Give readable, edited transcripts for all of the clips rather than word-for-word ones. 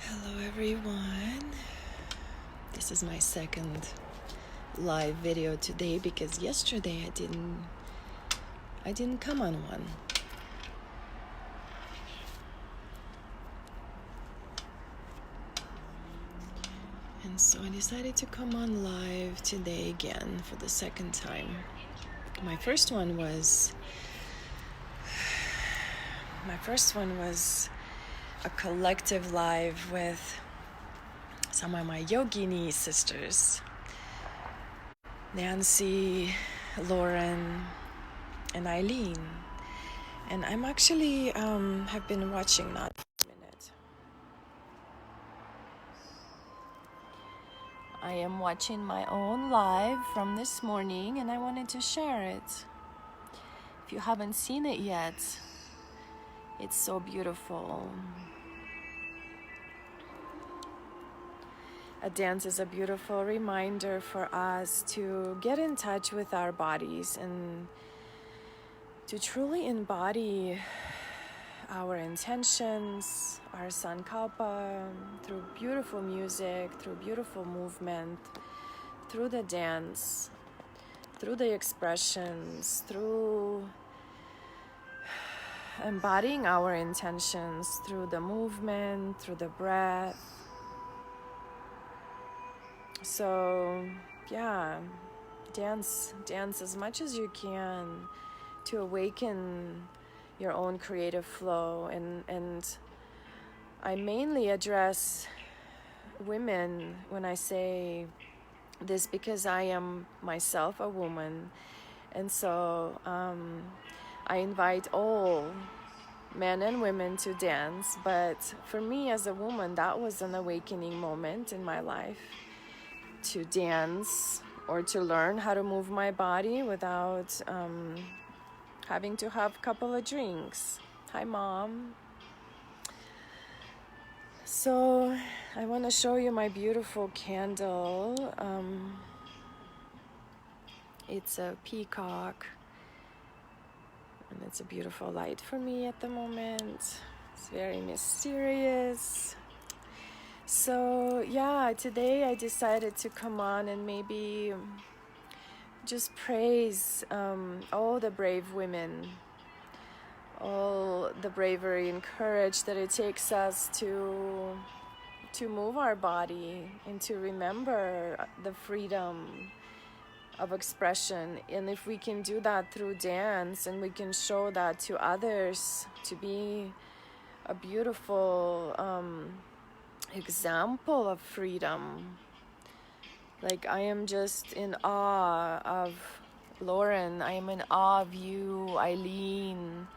Hello everyone. This is my second live video today because yesterday I didn't come on one. And so I decided to come on live today again for the second time. My first one was a collective live with some of my yogini sisters, Nancy, Lauren, and Eileen. And I'm actually have been watching that for a minute. I am watching my own live from this morning and I wanted to share it. If you haven't seen it yet, it's so beautiful. A dance is a beautiful reminder for us to get in touch with our bodies and to truly embody our intentions, our sankalpa, through beautiful music, through beautiful movement, through the dance, through the expressions, through embodying our intentions, through the movement, through the breath. So, yeah, dance as much as you can to awaken your own creative flow. And I mainly address women when I say this because I am myself a woman. And so I invite all men and women to dance. But for me as a woman, that was an awakening moment in my life, to dance or to learn how to move my body without having to have a couple of drinks. Hi, Mom. So I want to show you my beautiful candle. It's a peacock, and it's a beautiful light for me at the moment. It's very mysterious. So yeah, today I decided to come on and maybe just praise all the brave women, all the bravery and courage that it takes us to move our body and to remember the freedom of expression. And if we can do that through dance and we can show that to others, to be a beautiful example of freedom. Like, I am just in awe of Lauren. I am in awe of you, Eileen,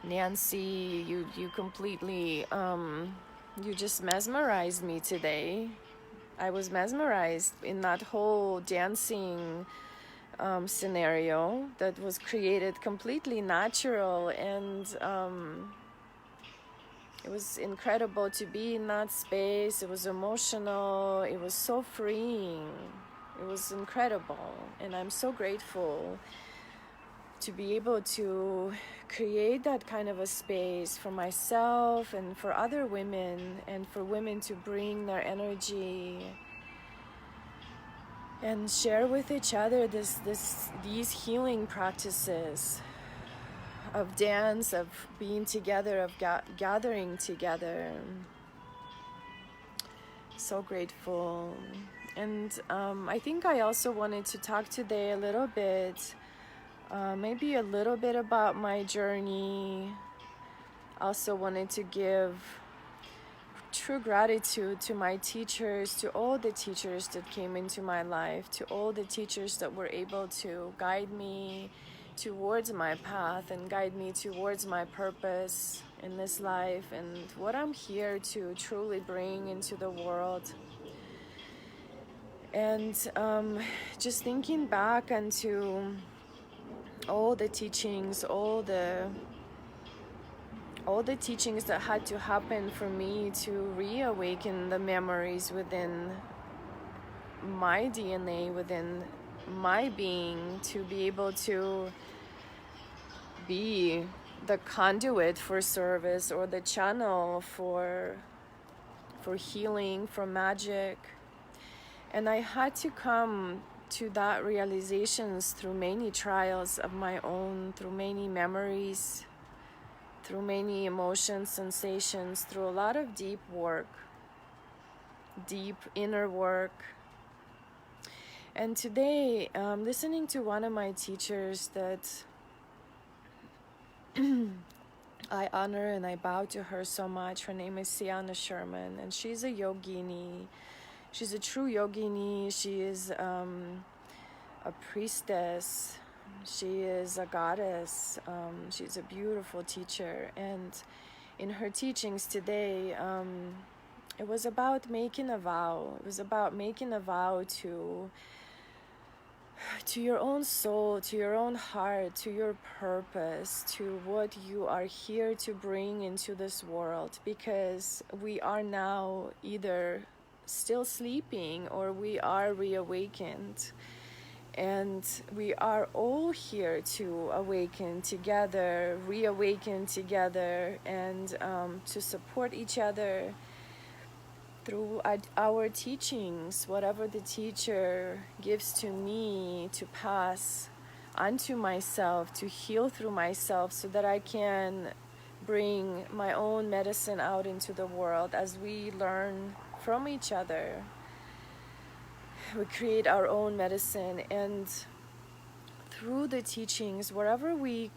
Nancy. You completely you just mesmerized me today. I was mesmerized in that whole dancing scenario that was created completely natural, and it was incredible to be in that space. It was emotional. It was so freeing. It was incredible. And I'm so grateful to be able to create that kind of a space for myself and for other women, and for women to bring their energy and share with each other these healing practices of dance, of being together, of gathering together. So grateful. And I think I also wanted to talk today a little bit, maybe a little bit about my journey. Also wanted to give true gratitude to my teachers, to all the teachers that came into my life, to all the teachers that were able to guide me towards my path and guide me towards my purpose in this life and what I'm here to truly bring into the world. And just thinking back onto all the teachings, all the teachings that had to happen for me to reawaken the memories within my DNA, within my being, to be able to be the conduit for service or the channel for for healing, for magic. And I had to come to that realizations through many trials of my own, through many memories, through many emotions, sensations, through a lot of deep work, deep inner work. And today, listening to one of my teachers that I honor and I bow to her so much. Her name is Sienna Sherman, and she's a yogini. She's a true yogini. She is a priestess. She is a goddess. She's a beautiful teacher. And in her teachings today, it was about making a vow. It was about making a vow to your own soul, to your own heart, to your purpose, to what you are here to bring into this world. Because we are now either still sleeping or we are reawakened. And we are all here to awaken together, reawaken together, and to support each other through our teachings, whatever the teacher gives to me to pass onto myself, to heal through myself, so that I can bring my own medicine out into the world. As we learn from each other, we create our own medicine. And through the teachings, whatever we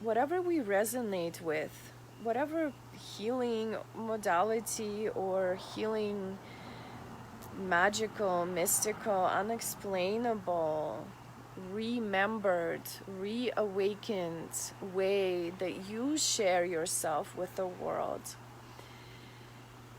resonate with, whatever healing modality or healing, magical, mystical, unexplainable, remembered, reawakened way that you share yourself with the world,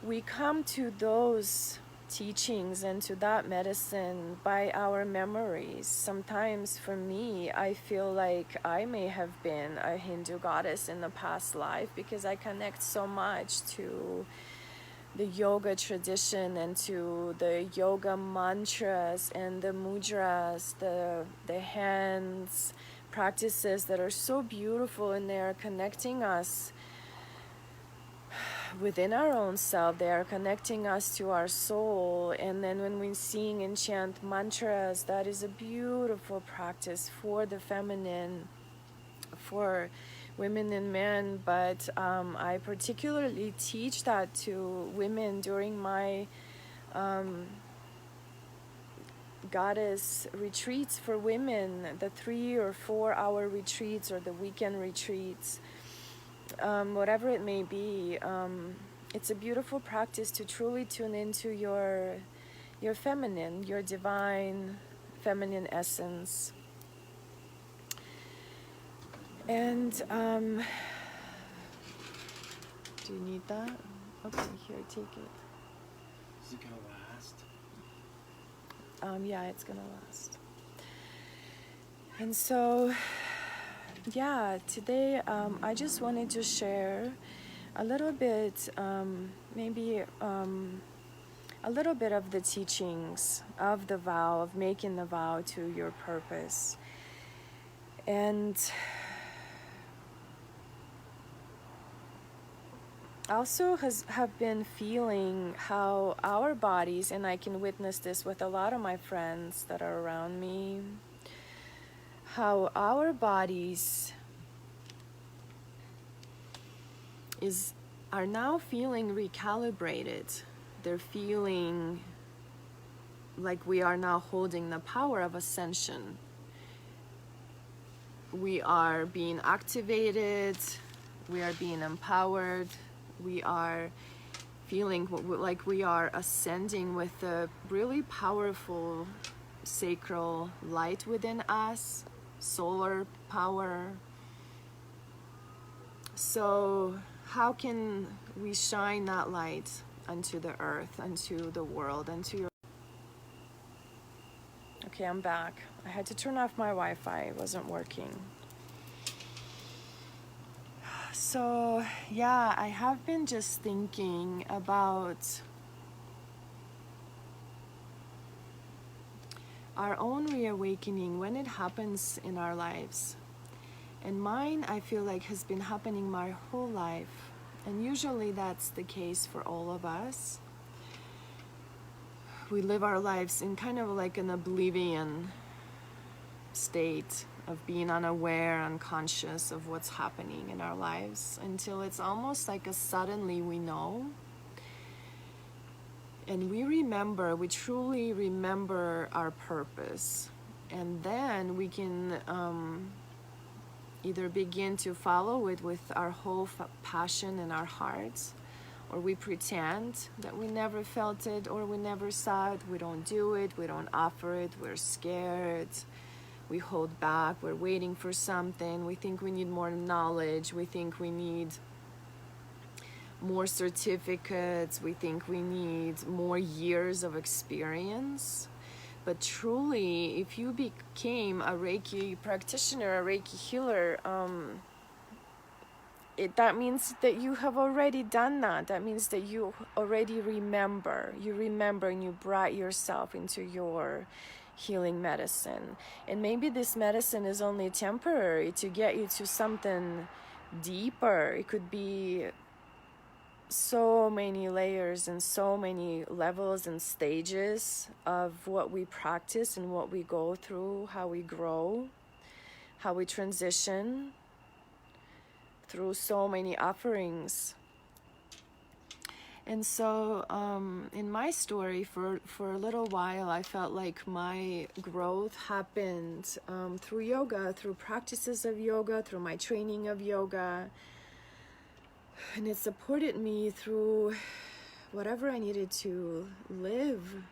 we come to those teachings and to that medicine by our memories. Sometimes for me, I feel like I may have been a Hindu goddess in the past life, because I connect so much to the yoga tradition and to the yoga mantras and the mudras, the hands practices that are so beautiful, and they are connecting us within our own self. They are connecting us to our soul. And then when we sing and chant mantras, that is a beautiful practice for the feminine, for women and men. But I particularly teach that to women during my goddess retreats for women, the 3 or 4 hour retreats or the weekend retreats. Whatever it may be, it's a beautiful practice to truly tune into your feminine, your divine feminine essence. And do you need that? Okay, here, take it. Is it gonna last? Yeah, it's gonna last. And so, yeah, today I just wanted to share a little bit, maybe a little bit of the teachings of the vow, of making the vow to your purpose. And also have been feeling how our bodies, and I can witness this with a lot of my friends that are around me, how our bodies are now feeling recalibrated. They're feeling like we are now holding the power of ascension. We are being activated, we are being empowered, we are feeling like we are ascending with a really powerful sacral light within us, solar power. So how can we shine that light unto the earth, unto the world, unto your... Okay, I'm back. I had to turn off my Wi-Fi. It wasn't working. So, yeah, I have been just thinking about our own reawakening when it happens in our lives. And mine, I feel like, has been happening my whole life. And usually that's the case for all of us. We live our lives in kind of like an oblivion state of being unaware, unconscious of what's happening in our lives until it's almost like a suddenly we know. And we truly remember our purpose. And then we can either begin to follow it with our whole passion in our hearts, or we pretend that we never felt it or we never saw it. We don't do it, we don't offer it, we're scared, we hold back, we're waiting for something, we think we need more knowledge, we think we need more certificates, we think we need more years of experience. But truly, if you became a Reiki practitioner, a Reiki healer, that means that you have already done that. That means that you already remember. You remember and you brought yourself into your healing medicine. And maybe this medicine is only temporary to get you to something deeper. It could be so many layers and so many levels and stages of what we practice and what we go through, how we grow, how we transition through so many offerings. And so in my story, for a little while, I felt like my growth happened through yoga, through practices of yoga, through my training of yoga. And it supported me through whatever I needed to live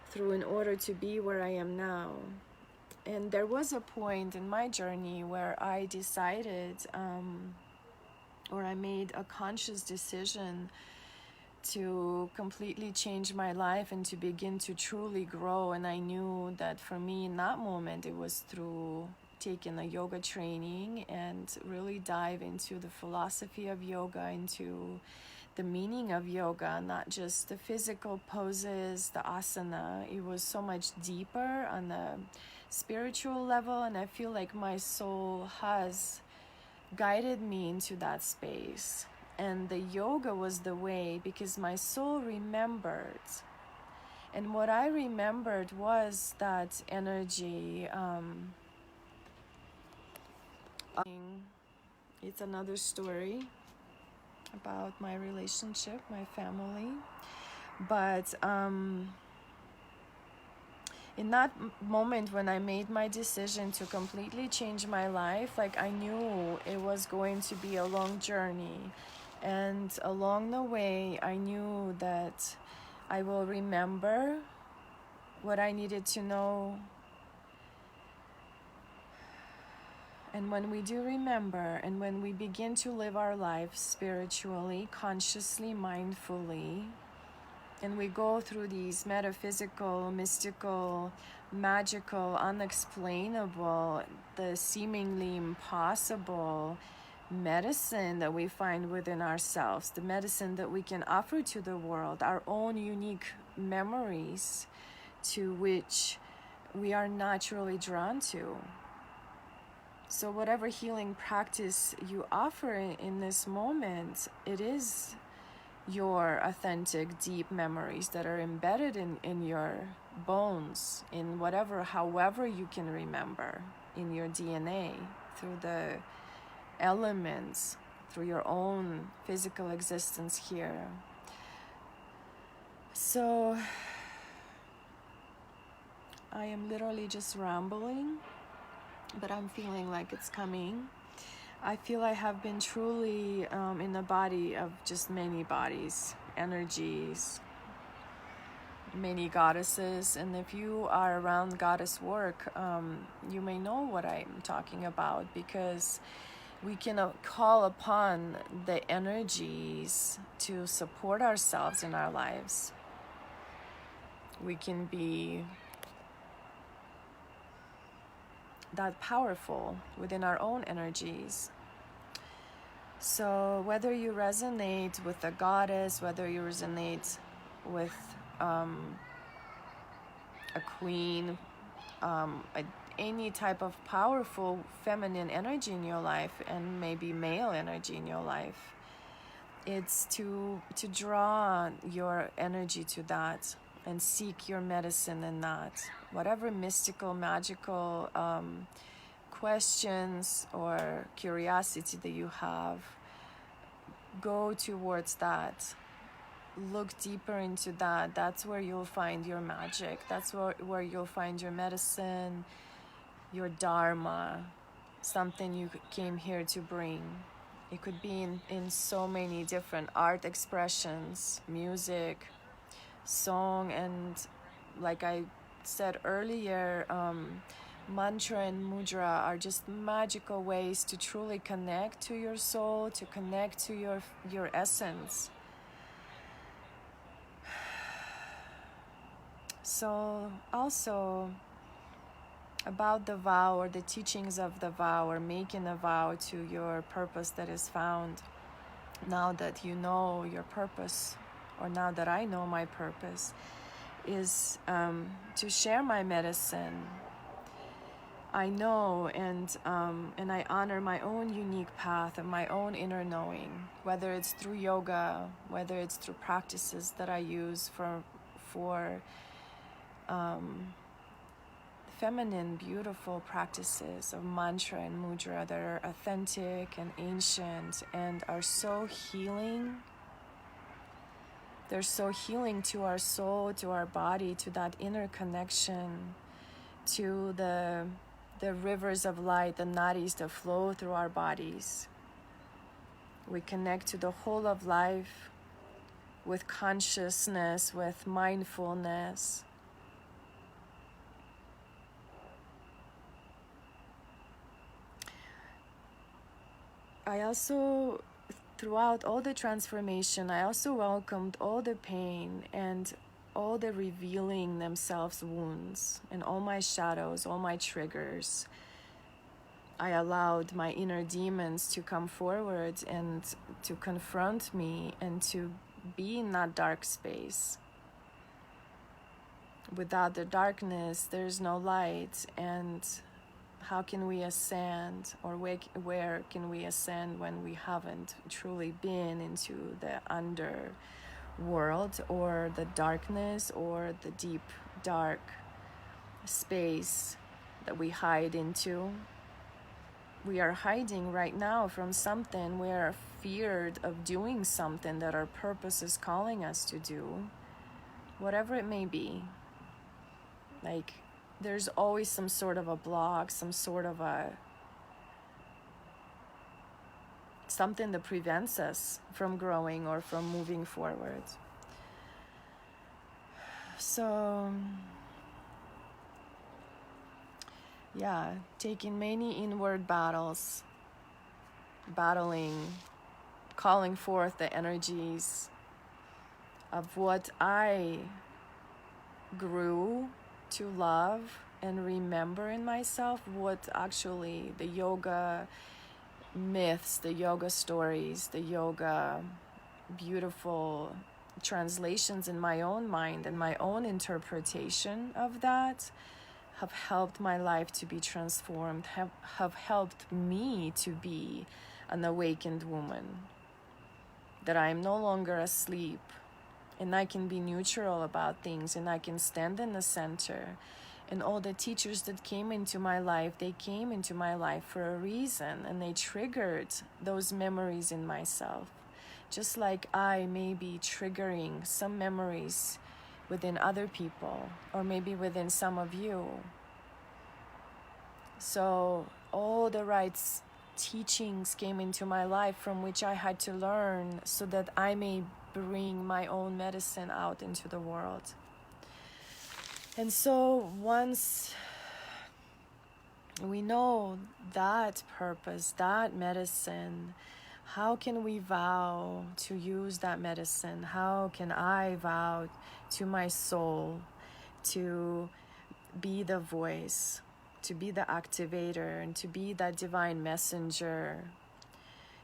through in order to be where I am now. And there was a point in my journey where I decided, or I made a conscious decision to completely change my life and to begin to truly grow. And I knew that for me in that moment, it was through taking a yoga training and really dive into the philosophy of yoga, into the meaning of yoga, not just the physical poses, the asana. It was so much deeper on the spiritual level, and I feel like my soul has guided me into that space. And the yoga was the way, because my soul remembered. And what I remembered was that energy. It's another story about my relationship, my family. But in that moment when I made my decision to completely change my life, like I knew it was going to be a long journey. And along the way, I knew that I will remember what I needed to know. And when we do remember, and when we begin to live our life spiritually, consciously, mindfully, and we go through these metaphysical, mystical, magical, unexplainable, the seemingly impossible medicine that we find within ourselves, the medicine that we can offer to the world, our own unique memories to which we are naturally drawn to. So whatever healing practice you offer in this moment, it is your authentic, deep memories that are embedded in your bones, in however you can remember, in your DNA, through the elements, through your own physical existence here. So I am literally just rambling, but I'm feeling like it's coming. I feel I have been truly in the body of just many bodies, energies, many goddesses. And if you are around goddess work, you may know what I'm talking about, because we can call upon the energies to support ourselves in our lives. We can be that powerful within our own energies. So whether you resonate with a goddess, whether you resonate with a queen, any type of powerful feminine energy in your life, and maybe male energy in your life, it's to draw your energy to that and seek your medicine in that. Whatever mystical, magical questions or curiosity that you have, go towards that. Look deeper into that. That's where you'll find your magic. That's where you'll find your medicine, your dharma, something you came here to bring. It could be in so many different art expressions, music, song, and like I said earlier, mantra and mudra are just magical ways to truly connect to your soul, to connect to your essence. So also about the vow or the teachings of the vow or making a vow to your purpose that is found. Now that you know your purpose, or now that I know my purpose, is to share my medicine. I know and I honor my own unique path and my own inner knowing, whether it's through yoga, whether it's through practices that I use for feminine, beautiful practices of mantra and mudra that are authentic and ancient and are so healing. They're so healing to our soul, to our body, to that inner connection, to the rivers of light, the nadis that flow through our bodies. We connect to the whole of life with consciousness, with mindfulness. I also, throughout all the transformation, I also welcomed all the pain and all the revealing themselves wounds and all my shadows, all my triggers. I allowed my inner demons to come forward and to confront me and to be in that dark space. Without the darkness, there's no light, and how can we ascend, or where can we ascend when we haven't truly been into the underworld or the darkness or the deep dark space that we hide into? We are hiding right now from something. We are feared of doing something that our purpose is calling us to do, whatever it may be. Like, there's always some sort of a block, some sort of something that prevents us from growing or from moving forward. So, yeah, taking many inward battles, battling, calling forth the energies of what I grew to love and remember in myself, what actually the yoga myths, the yoga stories, the yoga beautiful translations in my own mind and my own interpretation of that have helped my life to be transformed, have helped me to be an awakened woman, that I am no longer asleep, and I can be neutral about things, and I can stand in the center. And all the teachers that came into my life, they came into my life for a reason, and they triggered those memories in myself. Just like I may be triggering some memories within other people, or maybe within some of you. So all the right teachings came into my life from which I had to learn so that I may bring my own medicine out into the world. And so once we know that purpose, that medicine, how can we vow to use that medicine? How can I vow to my soul to be the voice, to be the activator, and to be that divine messenger,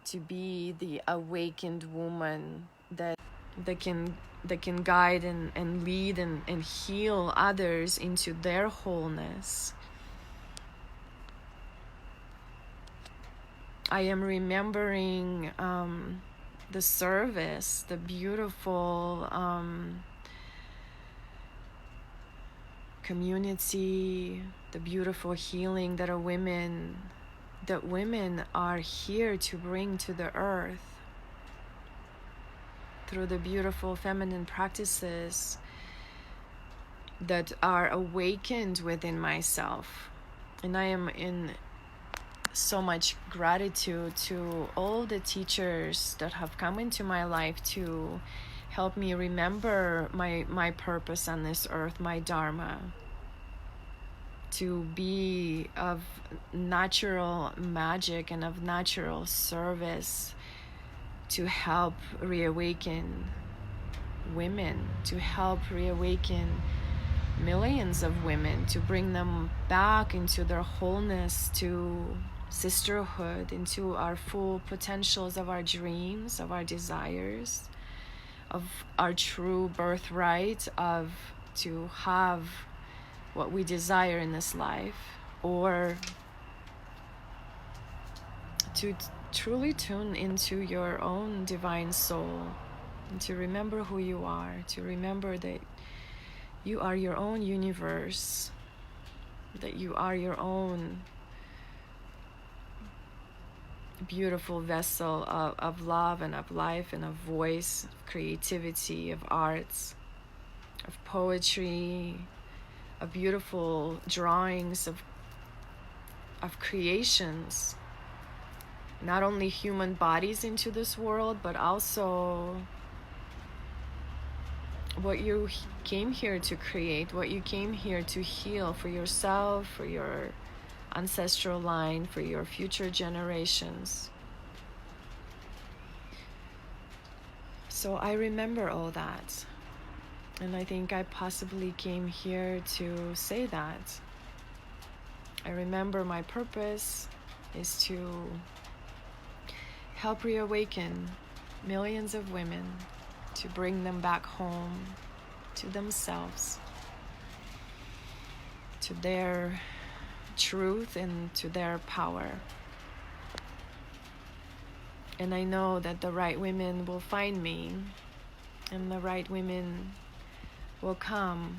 to be the awakened woman that can guide and lead and heal others into their wholeness? I am remembering the service, the beautiful community, the beautiful healing that women are here to bring to the earth through the beautiful feminine practices that are awakened within myself. And I am in so much gratitude to all the teachers that have come into my life to help me remember my purpose on this earth, my dharma, to be of natural magic and of natural service, to help reawaken women, to help reawaken millions of women, to bring them back into their wholeness, to sisterhood, into our full potentials of our dreams, of our desires, of our true birthright, of to have what we desire in this life, or to truly tune into your own divine soul, and to remember who you are, to remember that you are your own universe, that you are your own beautiful vessel of love and of life and of voice, of creativity, of arts, of poetry, of beautiful drawings, of creations, not only human bodies into this world, but also what you came here to create, what you came here to heal for yourself, for your ancestral line, for your future generations. So I remember all that. And I think I possibly came here to say that. I remember my purpose is to help reawaken millions of women, to bring them back home to themselves, to their truth and to their power. And I know that the right women will find me, and the right women will come,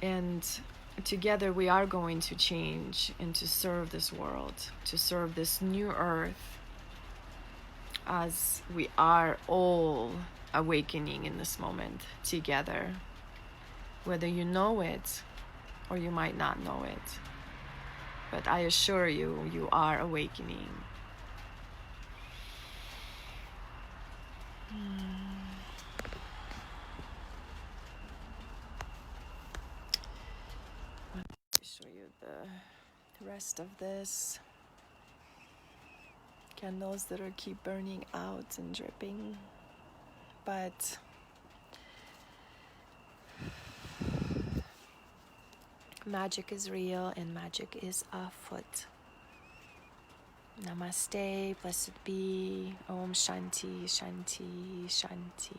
and together we are going to change and to serve this world, to serve this new earth, as we are all awakening in this moment together, whether you know it or you might not know it. But I assure you, you are awakening. Let me show you the rest of this. Candles that are keep burning out and dripping. But magic is real and magic is afoot. Namaste, blessed be, Om Shanti, Shanti, Shanti.